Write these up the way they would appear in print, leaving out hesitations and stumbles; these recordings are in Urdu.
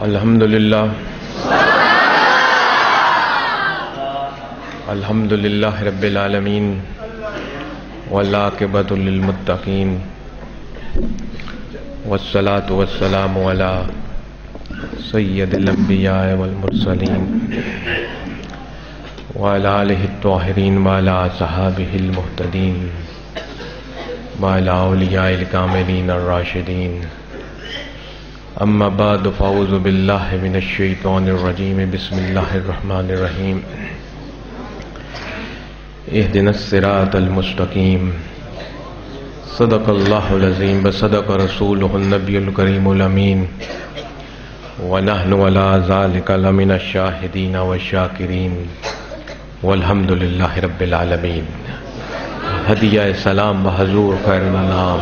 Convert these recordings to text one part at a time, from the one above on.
الحمدللہ الحمدللہ رب العالمین والعاقبۃ للمتقین والصلاة والسلام علی سید الانبیاء والمرسلین وعلی آلہ الطاہرین وعلی صحابہ المہتدین وعلی اولیاء الکاملین الراشدین اما بعد فاعوذ باللہ من الشیطان الرجیم بسم اللہ الرحمن الرحیم اہدنا الصراط المستقیم صدق اللہ العظیم وصدق رسولہ النبی الکریم الامین ونحن علی ذلک لمن الشاہدین والشاکرین والحمد للہ رب العالمین. ہدیہ سلام بحضور خیر الانام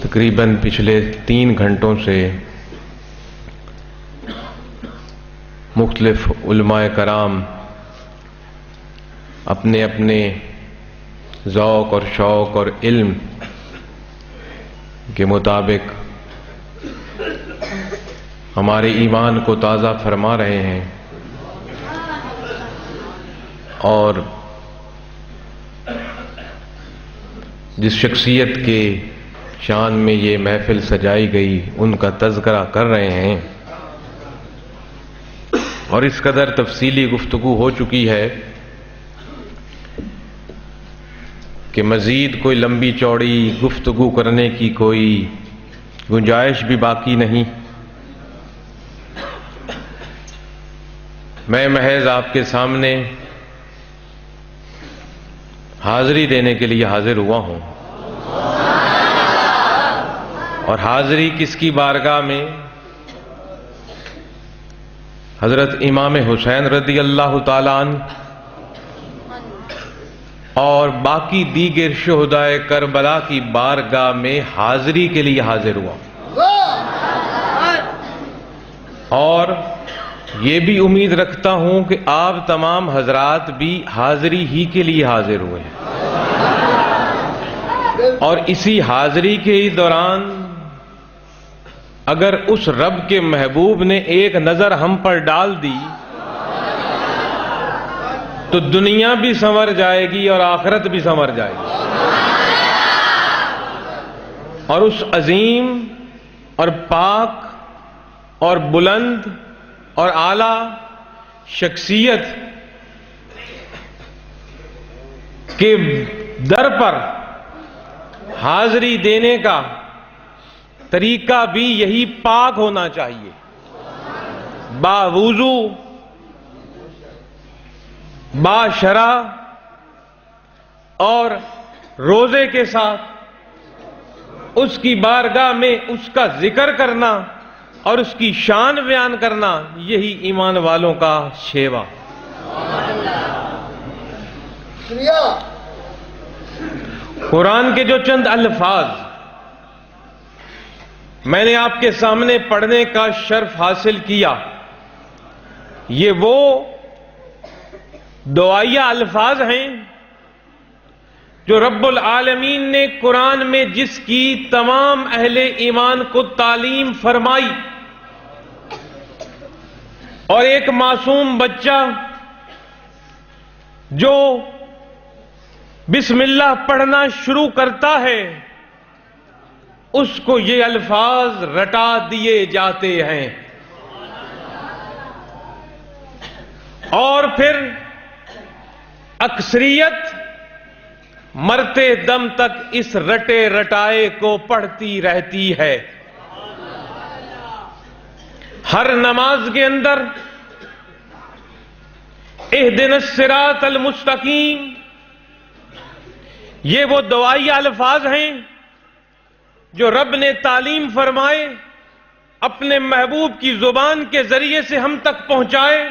تقریباً پچھلے 3 گھنٹوں سے مختلف علماء کرام اپنے اپنے ذوق اور شوق اور علم کے مطابق ہمارے ایمان کو تازہ فرما رہے ہیں اور جس شخصیت کے شان میں یہ محفل سجائی گئی ان کا تذکرہ کر رہے ہیں اور اس قدر تفصیلی گفتگو ہو چکی ہے کہ مزید کوئی لمبی چوڑی گفتگو کرنے کی کوئی گنجائش بھی باقی نہیں. میں محض آپ کے سامنے حاضری دینے کے لیے حاضر ہوا ہوں اور حاضری کس کی بارگاہ میں؟ حضرت امام حسین رضی اللہ تعالیٰ عنہ اور باقی دیگر شہدائے کربلا کی بارگاہ میں حاضری کے لیے حاضر ہوا اور یہ بھی امید رکھتا ہوں کہ آپ تمام حضرات بھی حاضری ہی کے لیے حاضر ہوئے ہیں اور اسی حاضری کے ہی دوران اگر اس رب کے محبوب نے ایک نظر ہم پر ڈال دی تو دنیا بھی سنور جائے گی اور آخرت بھی سنور جائے گی. اور اس عظیم اور پاک اور بلند اور اعلی شخصیت کے در پر حاضری دینے کا طریقہ بھی یہی پاک ہونا چاہیے، باوضو باشرع اور روزے کے ساتھ اس کی بارگاہ میں اس کا ذکر کرنا اور اس کی شان بیان کرنا، یہی ایمان والوں کا شیوا. قرآن کے جو چند الفاظ میں نے آپ کے سامنے پڑھنے کا شرف حاصل کیا، یہ وہ دعائیہ الفاظ ہیں جو رب العالمین نے قرآن میں جس کی تمام اہل ایمان کو تعلیم فرمائی اور ایک معصوم بچہ جو بسم اللہ پڑھنا شروع کرتا ہے اس کو یہ الفاظ رٹا دیے جاتے ہیں اور پھر اکثریت مرتے دم تک اس رٹے رٹائے کو پڑھتی رہتی ہے. ہر نماز کے اندر اہدنا الصراط المستقیم یہ وہ دعائیہ الفاظ ہیں جو رب نے تعلیم فرمائے، اپنے محبوب کی زبان کے ذریعے سے ہم تک پہنچائے،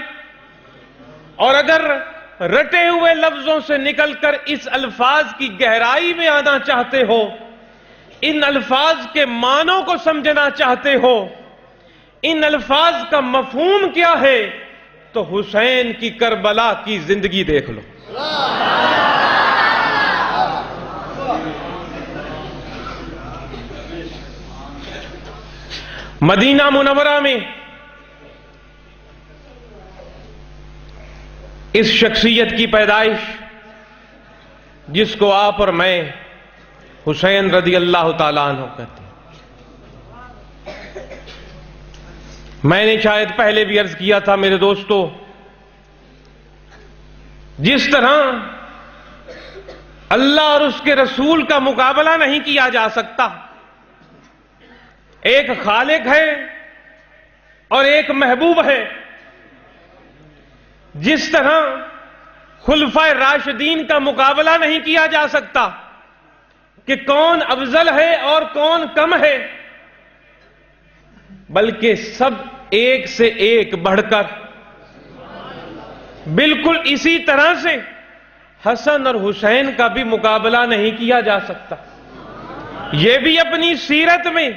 اور اگر رٹے ہوئے لفظوں سے نکل کر اس الفاظ کی گہرائی میں آنا چاہتے ہو، ان الفاظ کے معنوں کو سمجھنا چاہتے ہو، ان الفاظ کا مفہوم کیا ہے تو حسین کی کربلا کی زندگی دیکھ لو. مدینہ منورہ میں اس شخصیت کی پیدائش جس کو آپ اور میں حسین رضی اللہ تعالیٰ عنہ کہتے ہیں. میں نے شاید پہلے بھی عرض کیا تھا میرے دوستو، جس طرح اللہ اور اس کے رسول کا مقابلہ نہیں کیا جا سکتا، ایک خالق ہے اور ایک محبوب ہے، جس طرح خلفائے راشدین کا مقابلہ نہیں کیا جا سکتا کہ کون افضل ہے اور کون کم ہے، بلکہ سب ایک سے ایک بڑھ کر، بالکل اسی طرح سے حسن اور حسین کا بھی مقابلہ نہیں کیا جا سکتا. یہ بھی اپنی سیرت میں،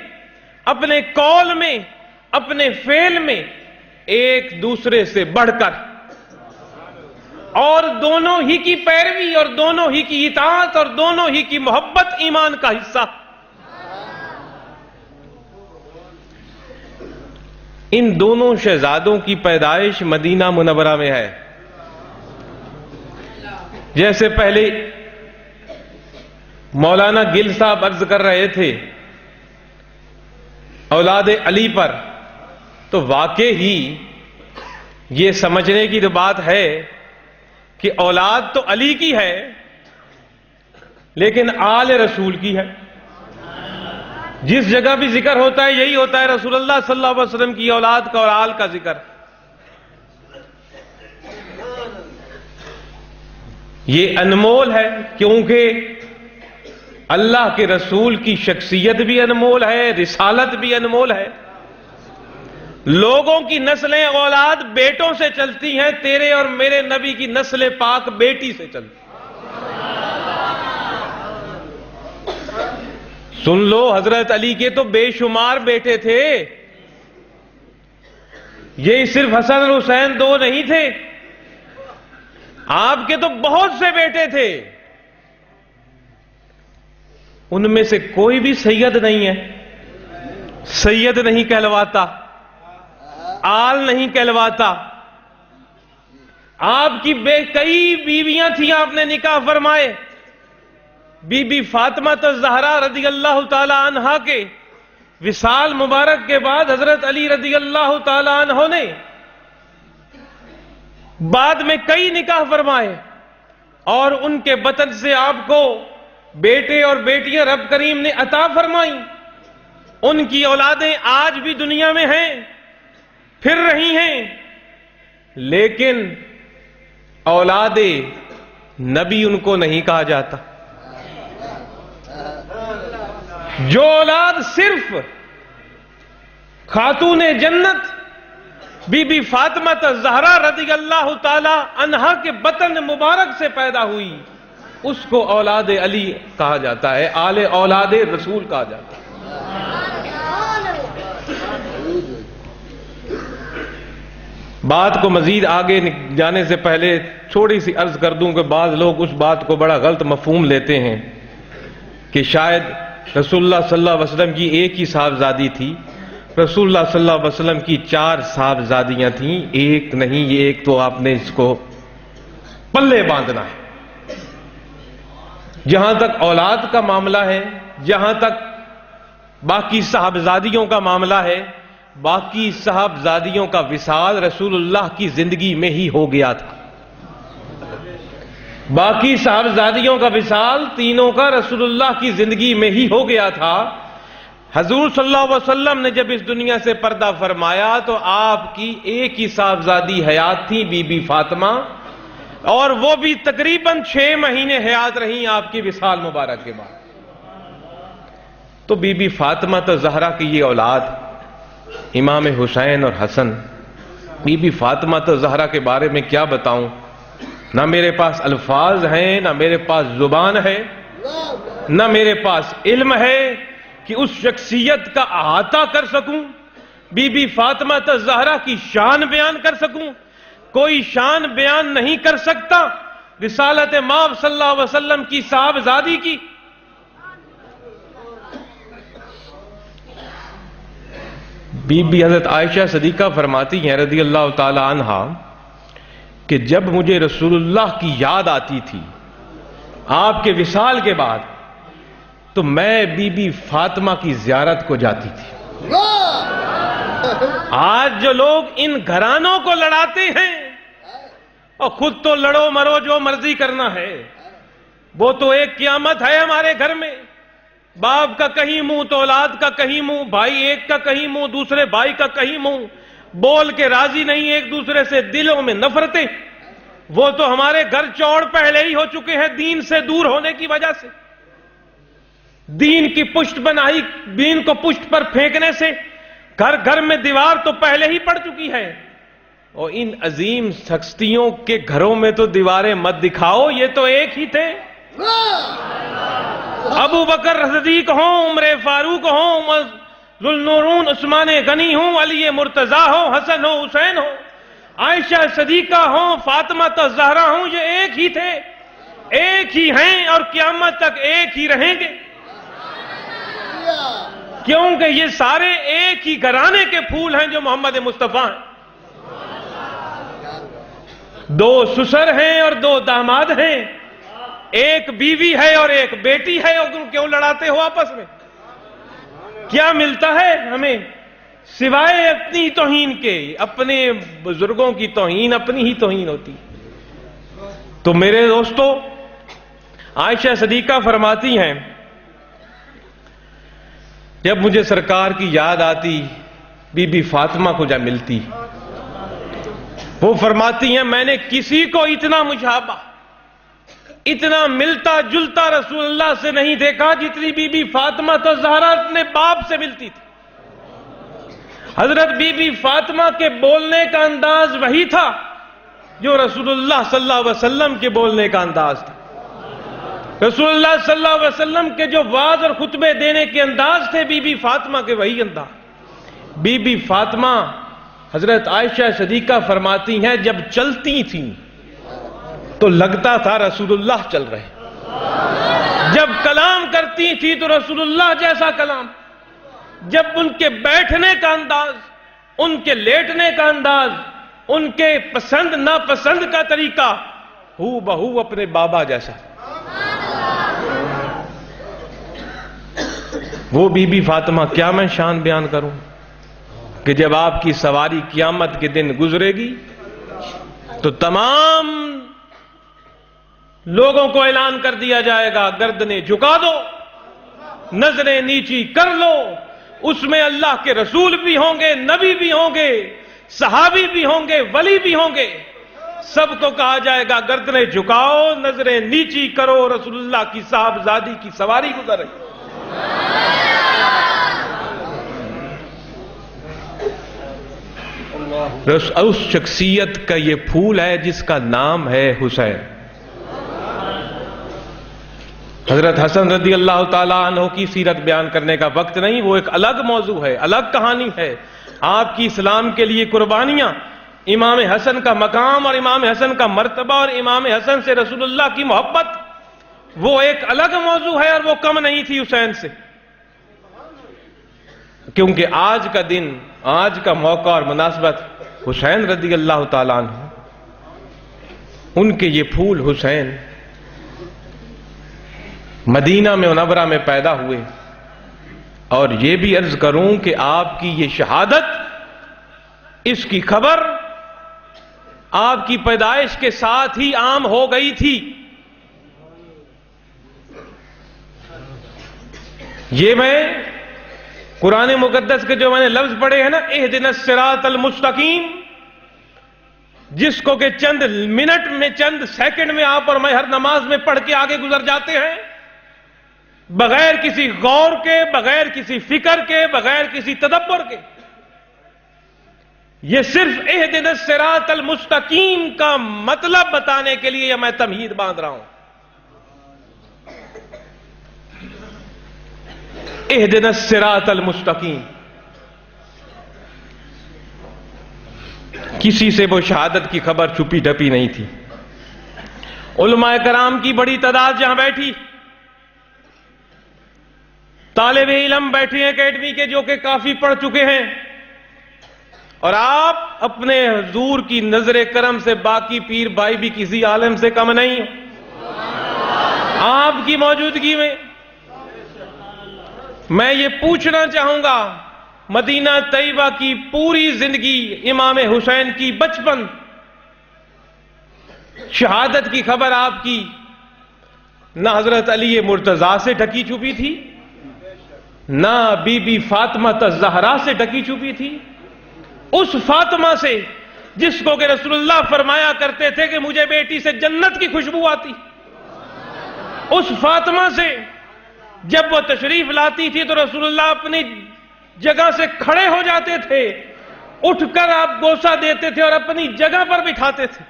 اپنے قول میں، اپنے فعل میں ایک دوسرے سے بڑھ کر، اور دونوں ہی کی پیروی اور دونوں ہی کی اطاعت اور دونوں ہی کی محبت ایمان کا حصہ. ان دونوں شہزادوں کی پیدائش مدینہ منورہ میں ہے. جیسے پہلے مولانا گل صاحب عرض کر رہے تھے اولاد علی پر، تو واقعی ہی یہ سمجھنے کی تو بات ہے کہ اولاد تو علی کی ہے لیکن آل رسول کی ہے. جس جگہ بھی ذکر ہوتا ہے یہی ہوتا ہے رسول اللہ صلی اللہ علیہ وسلم کی اولاد کا اور آل کا ذکر. یہ انمول ہے کیونکہ اللہ کے رسول کی شخصیت بھی انمول ہے، رسالت بھی انمول ہے. لوگوں کی نسلیں اولاد بیٹوں سے چلتی ہیں، تیرے اور میرے نبی کی نسل پاک بیٹی سے چلتی. سن لو، حضرت علی کے تو بے شمار بیٹے تھے. یہ صرف حسن اور حسین دو نہیں تھے، آپ کے تو بہت سے بیٹے تھے. ان میں سے کوئی بھی سید نہیں ہے، سید نہیں کہلواتا، آل نہیں کہلواتا. آپ کی کئی بیویاں تھیں، آپ نے نکاح فرمائے. بی بی فاطمہ الزہرا رضی اللہ تعالی عنہا کے وصال مبارک کے بعد حضرت علی رضی اللہ تعالی عنہ نے بعد میں کئی نکاح فرمائے، اور ان کے بطن سے آپ کو بیٹے اور بیٹیاں رب کریم نے عطا فرمائیں. ان کی اولادیں آج بھی دنیا میں ہیں، پھر رہی ہیں، لیکن اولاد نبی ان کو نہیں کہا جاتا. جو اولاد صرف خاتون جنت بی بی فاطمہ الزہرا رضی اللہ تعالی عنہا کے بطن مبارک سے پیدا ہوئی، اس کو اولاد علی کہا جاتا ہے، آل اولاد رسول کہا جاتا ہے. بات کو مزید آگے جانے سے پہلے تھوڑی سی عرض کر دوں کہ بعض لوگ اس بات کو بڑا غلط مفہوم لیتے ہیں کہ شاید رسول اللہ صلی اللہ علیہ وسلم کی ایک ہی صاحبزادی تھی. رسول اللہ صلی اللہ علیہ وسلم کی 4 صاحبزادیاں تھیں، ایک نہیں. یہ ایک تو آپ نے اس کو پلے باندھنا ہے. جہاں تک اولاد کا معاملہ ہے، جہاں تک باقی صاحبزادیوں کا معاملہ ہے، باقی صاحبزادیوں کا وصال رسول اللہ کی زندگی میں ہی ہو گیا تھا. باقی صاحبزادیوں کا وصال تینوں کا رسول اللہ کی زندگی میں ہی ہو گیا تھا. حضور صلی اللہ علیہ وسلم نے جب اس دنیا سے پردہ فرمایا تو آپ کی ایک ہی صاحبزادی حیات تھی، بی بی فاطمہ، اور وہ بھی تقریباً 6 مہینے حیات رہیں آپ کی وصال مبارک کے بعد. تو بی بی فاطمہ الزہرا کی یہ اولاد امام حسین اور حسن. بی بی فاطمہ الزہرا کے بارے میں کیا بتاؤں، نہ میرے پاس الفاظ ہیں، نہ میرے پاس زبان ہے، نہ میرے پاس علم ہے کہ اس شخصیت کا احاطہ کر سکوں بی بی فاطمہ الزہرا کی شان بیان کر سکوں؟ کوئی شان بیان نہیں کر سکتا رسالت مآب صلی اللہ علیہ وسلم کی صاحبزادی کی۔ بی بی حضرت عائشہ صدیقہ فرماتی ہیں رضی اللہ تعالی عنہا کہ جب مجھے رسول اللہ کی یاد آتی تھی آپ کے وصال کے بعد تو میں بی بی فاطمہ کی زیارت کو جاتی تھی۔ آج جو لوگ ان گھرانوں کو لڑاتے ہیں اور خود تو لڑو مرو جو مرضی کرنا ہے، وہ تو ایک قیامت ہے ہمارے گھر میں، باپ کا کہیں منہ تو اولاد کا کہیں منہ، بھائی ایک کا کہیں منہ دوسرے بھائی کا کہیں منہ، بول کے راضی نہیں ایک دوسرے سے، دلوں میں نفرتیں، وہ تو ہمارے گھر چوڑ پہلے ہی ہو چکے ہیں دین سے دور ہونے کی وجہ سے، دین کی پشت بنائی، دین کو پشت پر پھینکنے سے گھر گھر میں دیوار تو پہلے ہی پڑ چکی ہے۔ اور ان عظیم شخصیتوں کے گھروں میں تو دیواریں مت دکھاؤ، یہ تو ایک ہی تھے، ابو بکر صدیق ہوں، عمر فاروق ہوں، ذوالنورین عثمان غنی ہوں، علی مرتضیٰ ہوں، حسن ہو، حسین ہو، عائشہ صدیقہ ہوں، فاطمہ الزہرا ہوں، یہ ایک ہی تھے، ایک ہی ہیں اور قیامت تک ایک ہی رہیں گے، کیونکہ یہ سارے ایک ہی گھرانے کے پھول ہیں جو محمد مصطفیٰ ہیں۔ دو سسر ہیں اور دو داماد ہیں، ایک بیوی ہے اور ایک بیٹی ہے، اور تم کیوں لڑاتے ہو آپس میں؟ کیا ملتا ہے ہمیں سوائے اپنی توہین کے؟ اپنے بزرگوں کی توہین اپنی ہی توہین ہوتی۔ تو میرے دوستو، عائشہ صدیقہ فرماتی ہیں جب مجھے سرکار کی یاد آتی بی بی فاطمہ کو جب ملتی، وہ فرماتی ہیں میں نے کسی کو اتنا مشابہ، اتنا ملتا جلتا رسول اللہ سے نہیں دیکھا جتنی بی بی فاطمہ الزہرا اپنے باپ سے ملتی تھی۔ حضرت بی بی فاطمہ کے بولنے کا انداز وہی تھا جو رسول اللہ صلی اللہ علیہ وسلم کے بولنے کا انداز تھا۔ رسول اللہ صلی اللہ علیہ وسلم کے جو وعظ اور خطبے دینے کے انداز تھے بی بی فاطمہ کے وہی انداز۔ بی بی فاطمہ حضرت عائشہ صدیقہ فرماتی ہیں جب چلتی تھیں تو لگتا تھا رسول اللہ چل رہے، جب کلام کرتی تھی تو رسول اللہ جیسا کلام، جب ان کے بیٹھنے کا انداز، ان کے لیٹنے کا انداز، ان کے پسند ناپسند کا طریقہ ہو بہو اپنے بابا جیسا۔ وہ بی بی فاطمہ کیا میں شان بیان کروں کہ جب آپ کی سواری قیامت کے دن گزرے گی تو تمام لوگوں کو اعلان کر دیا جائے گا گردنیں جھکا دو، نظریں نیچی کر لو، اس میں اللہ کے رسول بھی ہوں گے، نبی بھی ہوں گے، صحابی بھی ہوں گے، ولی بھی ہوں گے، سب کو کہا جائے گا گردنیں جھکاؤ، نظریں نیچی کرو، رسول اللہ کی صاحبزادی کی سواری گزر رہی۔ اس شخصیت کا یہ پھول ہے جس کا نام ہے حسین۔ حضرت حسن رضی اللہ تعالیٰ عنہ کی سیرت بیان کرنے کا وقت نہیں، وہ ایک الگ موضوع ہے، الگ کہانی ہے۔ آپ کی اسلام کے لیے قربانیاں، امام حسن کا مقام اور امام حسن کا مرتبہ اور امام حسن سے رسول اللہ کی محبت، وہ ایک الگ موضوع ہے اور وہ کم نہیں تھی حسین سے، کیونکہ آج کا دن، آج کا موقع اور مناسبت حسین رضی اللہ تعالیٰ عنہ، ان کے یہ پھول حسین مدینہ میں منورہ میں پیدا ہوئے۔ اور یہ بھی عرض کروں کہ آپ کی یہ شہادت، اس کی خبر آپ کی پیدائش کے ساتھ ہی عام ہو گئی تھی۔ یہ میں قرآن مقدس کے جو میں نے لفظ پڑھے ہیں نا، اہدنا الصراط المستقیم، جس کو کہ چند منٹ میں، چند سیکنڈ میں آپ اور میں ہر نماز میں پڑھ کے آگے گزر جاتے ہیں، بغیر کسی غور کے، بغیر کسی فکر کے، بغیر کسی تدبر کے۔ یہ صرف اہدنا الصراط المستقیم کا مطلب بتانے کے لیے میں تمہید باندھ رہا ہوں۔ اہدنا الصراط المستقیم، کسی سے وہ شہادت کی خبر چھپی ڈھپی نہیں تھی. علماء کرام کی بڑی تعداد جہاں بیٹھی، طالب علم بیٹھے ہیں اکیڈمی کے جو کہ کافی پڑھ چکے ہیں، اور آپ اپنے حضور کی نظر کرم سے باقی پیر بھائی بھی کسی عالم سے کم نہیں. آپ کی موجودگی میں میں یہ پوچھنا چاہوں گا، مدینہ طیبہ کی پوری زندگی، امام حسین کی بچپن، شہادت کی خبر آپ کی نہ حضرت علی مرتضیٰ سے ڈھکی چھپی تھی، نہ بی بی فاطمہ الزہرا سے ڈھکی چھپی تھی. اس فاطمہ سے جس کو کہ رسول اللہ فرمایا کرتے تھے کہ مجھے بیٹی سے جنت کی خوشبو آتی، اس فاطمہ سے جب وہ تشریف لاتی تھی تو رسول اللہ اپنی جگہ سے کھڑے ہو جاتے تھے، اٹھ کر آپ بوسہ دیتے تھے اور اپنی جگہ پر بٹھاتے تھے.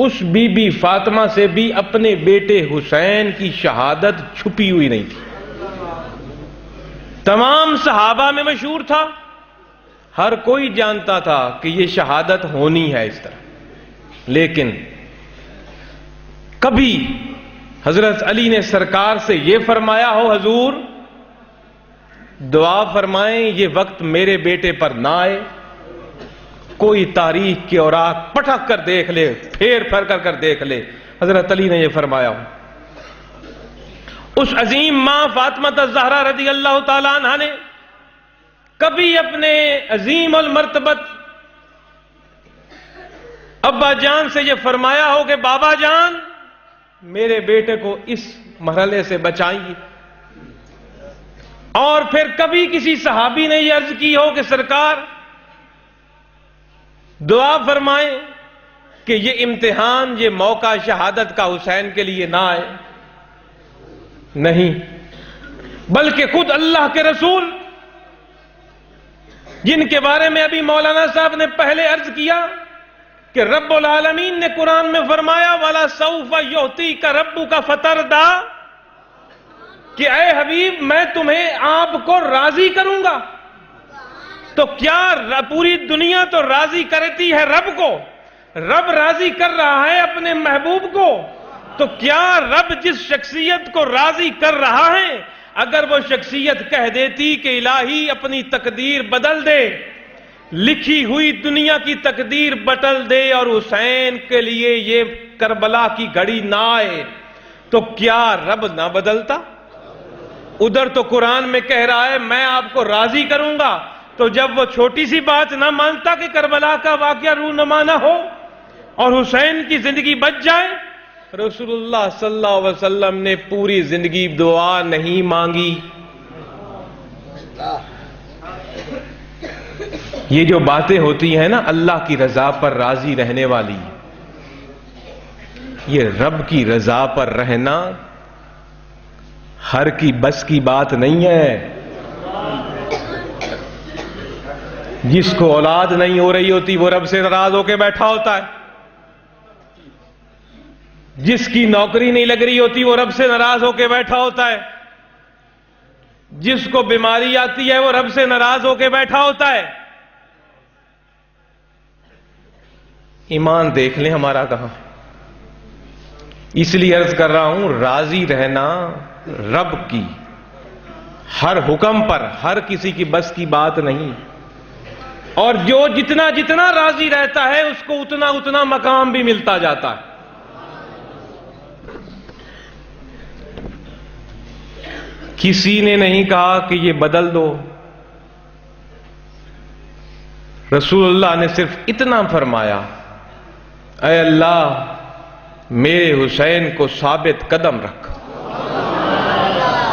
اس بی بی فاطمہ سے بھی اپنے بیٹے حسین کی شہادت چھپی ہوئی نہیں تھی. تمام صحابہ میں مشہور تھا، ہر کوئی جانتا تھا کہ یہ شہادت ہونی ہے اس طرح. لیکن کبھی حضرت علی نے سرکار سے یہ فرمایا ہو، حضور دعا فرمائیں یہ وقت میرے بیٹے پر نہ آئے. کوئی تاریخ کے اوراق پٹک کر دیکھ لے، پھیر پھر کر دیکھ لے، حضرت علی نے یہ فرمایا ہو. اس عظیم ماں فاطمہ الزہرا رضی اللہ تعالیٰ عنہ نے کبھی اپنے عظیم المرتبت ابا جان سے یہ فرمایا ہو کہ بابا جان میرے بیٹے کو اس مرحلے سے بچائیے. اور پھر کبھی کسی صحابی نے یہ عرض کی ہو کہ سرکار دعا فرمائیں کہ یہ امتحان، یہ موقع شہادت کا حسین کے لیے نہ آئے. نہیں، بلکہ خود اللہ کے رسول جن کے بارے میں ابھی مولانا صاحب نے پہلے عرض کیا کہ رب العالمین نے قرآن میں فرمایا وَلَا سَوْفَ يُعْطِيكَ رَبُّكَ فَتَرْضَىٰ، کہ اے حبیب میں تمہیں آپ کو راضی کروں گا. تو کیا پوری دنیا تو راضی کرتی ہے رب کو، رب راضی کر رہا ہے اپنے محبوب کو، تو کیا رب جس شخصیت کو راضی کر رہا ہے اگر وہ شخصیت کہہ دیتی کہ الہی اپنی تقدیر بدل دے، لکھی ہوئی دنیا کی تقدیر بدل دے اور حسین کے لیے یہ کربلا کی گھڑی نہ آئے، تو کیا رب نہ بدلتا؟ ادھر تو قرآن میں کہہ رہا ہے میں آپ کو راضی کروں گا، تو جب وہ چھوٹی سی بات نہ مانتا کہ کربلا کا واقعہ رونما نہ ہو اور حسین کی زندگی بچ جائے، رسول اللہ صلی اللہ علیہ وسلم نے پوری زندگی دعا نہیں مانگی. یہ جو باتیں ہوتی ہیں نا اللہ کی رضا پر راضی رہنے والی، یہ رب کی رضا پر رہنا ہر کی بس کی بات نہیں ہے. جس کو اولاد نہیں ہو رہی ہوتی وہ رب سے ناراض ہو کے بیٹھا ہوتا ہے، جس کی نوکری نہیں لگ رہی ہوتی وہ رب سے ناراض ہو کے بیٹھا ہوتا ہے، جس کو بیماری آتی ہے وہ رب سے ناراض ہو کے بیٹھا ہوتا ہے. ایمان دیکھ لیں ہمارا کہاں. اس لیے عرض کر رہا ہوں راضی رہنا رب کی ہر حکم پر، ہر کسی کی بس کی بات نہیں. اور جو جتنا جتنا راضی رہتا ہے اس کو اتنا اتنا مقام بھی ملتا جاتا ہے. کسی نے نہیں کہا کہ یہ بدل دو، رسول اللہ نے صرف اتنا فرمایا اے اللہ میرے حسین کو ثابت قدم رکھ.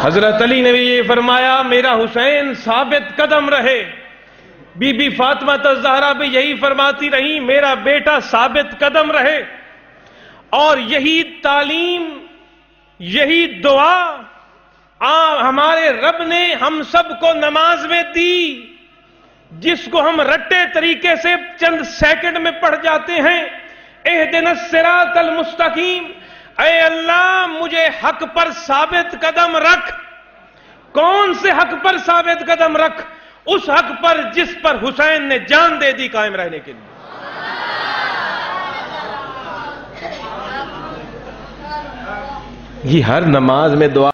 حضرت علی نے بھی یہ فرمایا میرا حسین ثابت قدم رہے. بی بی فاطمہ الزہرا بھی یہی فرماتی رہی میرا بیٹا ثابت قدم رہے. اور یہی تعلیم، یہی دعا ہمارے رب نے ہم سب کو نماز میں دی، جس کو ہم رٹے طریقے سے چند سیکنڈ میں پڑھ جاتے ہیں. اہدنا الصراط المستقیم، اے اللہ مجھے حق پر ثابت قدم رکھ. کون سے حق پر ثابت قدم رکھ؟ اس حق پر جس پر حسین نے جان دے دی قائم رہنے کے لیے. یہ ہر نماز میں دعا